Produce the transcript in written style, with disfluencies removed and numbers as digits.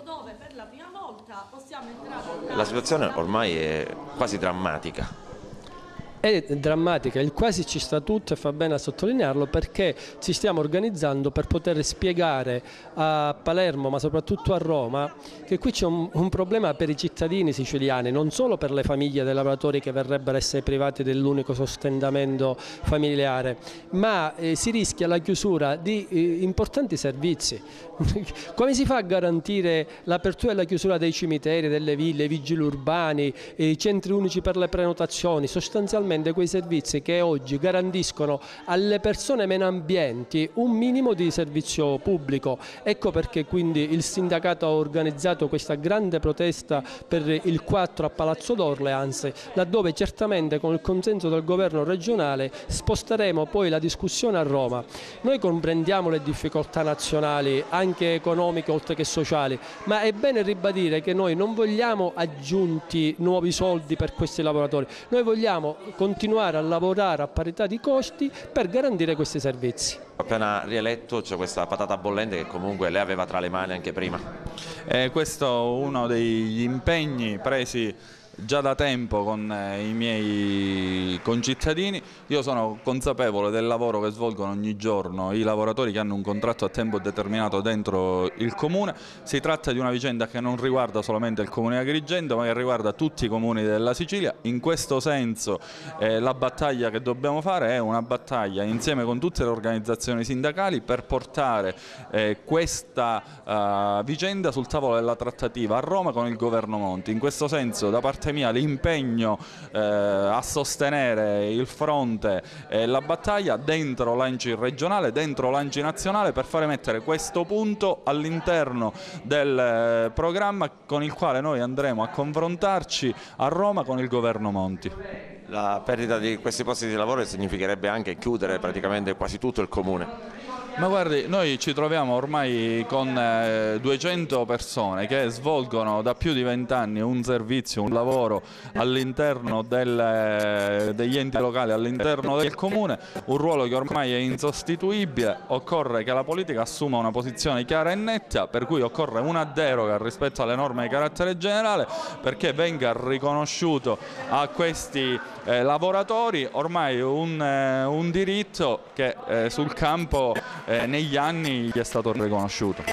dove per la prima volta possiamo entrare. La situazione ormai è quasi drammatica. È drammatica, il quasi ci sta tutto e fa bene a sottolinearlo, perché ci stiamo organizzando per poter spiegare a Palermo, ma soprattutto a Roma, che qui c'è un problema per i cittadini siciliani, non solo per le famiglie dei lavoratori che verrebbero a essere privati dell'unico sostentamento familiare, ma si rischia la chiusura di importanti servizi. Come si fa a garantire l'apertura e la chiusura dei cimiteri, delle ville, i vigili urbani, i centri unici per le prenotazioni, sostanzialmente quei servizi che oggi garantiscono alle persone meno abbienti un minimo di servizio pubblico? Ecco perché quindi il sindacato ha organizzato questa grande protesta per il 4 a Palazzo d'Orleans, laddove certamente con il consenso del governo regionale sposteremo poi la discussione a Roma. Noi comprendiamo le difficoltà nazionali, anche economiche oltre che sociali, ma è bene ribadire che noi non vogliamo aggiunti nuovi soldi per questi lavoratori, noi vogliamo continuare a lavorare a parità di costi per garantire questi servizi. Appena rieletto c'è questa patata bollente che comunque lei aveva tra le mani anche prima. Questo è uno degli impegni presi già da tempo con i miei concittadini. Io sono consapevole del lavoro che svolgono ogni giorno i lavoratori che hanno un contratto a tempo determinato dentro il comune. Si tratta di una vicenda che non riguarda solamente il comune di Agrigento, ma che riguarda tutti i comuni della Sicilia. In questo senso la battaglia che dobbiamo fare è una battaglia insieme con tutte le organizzazioni sindacali per portare questa vicenda sul tavolo della trattativa a Roma con il governo Monti. In questo senso da parte mia l'impegno a sostenere il fronte e la battaglia dentro l'ANCI regionale, dentro l'ANCI nazionale, per fare mettere questo punto all'interno del programma con il quale noi andremo a confrontarci a Roma con il governo Monti. La perdita di questi posti di lavoro significherebbe anche chiudere praticamente quasi tutto il comune. Ma guardi, noi ci troviamo ormai con 200 persone che svolgono da più di 20 anni un servizio, un lavoro all'interno degli enti locali, all'interno del comune, un ruolo che ormai è insostituibile. Occorre che la politica assuma una posizione chiara e netta, per cui occorre una deroga rispetto alle norme di carattere generale, perché venga riconosciuto a questi lavoratori ormai un diritto che sul campo negli anni gli è stato riconosciuto.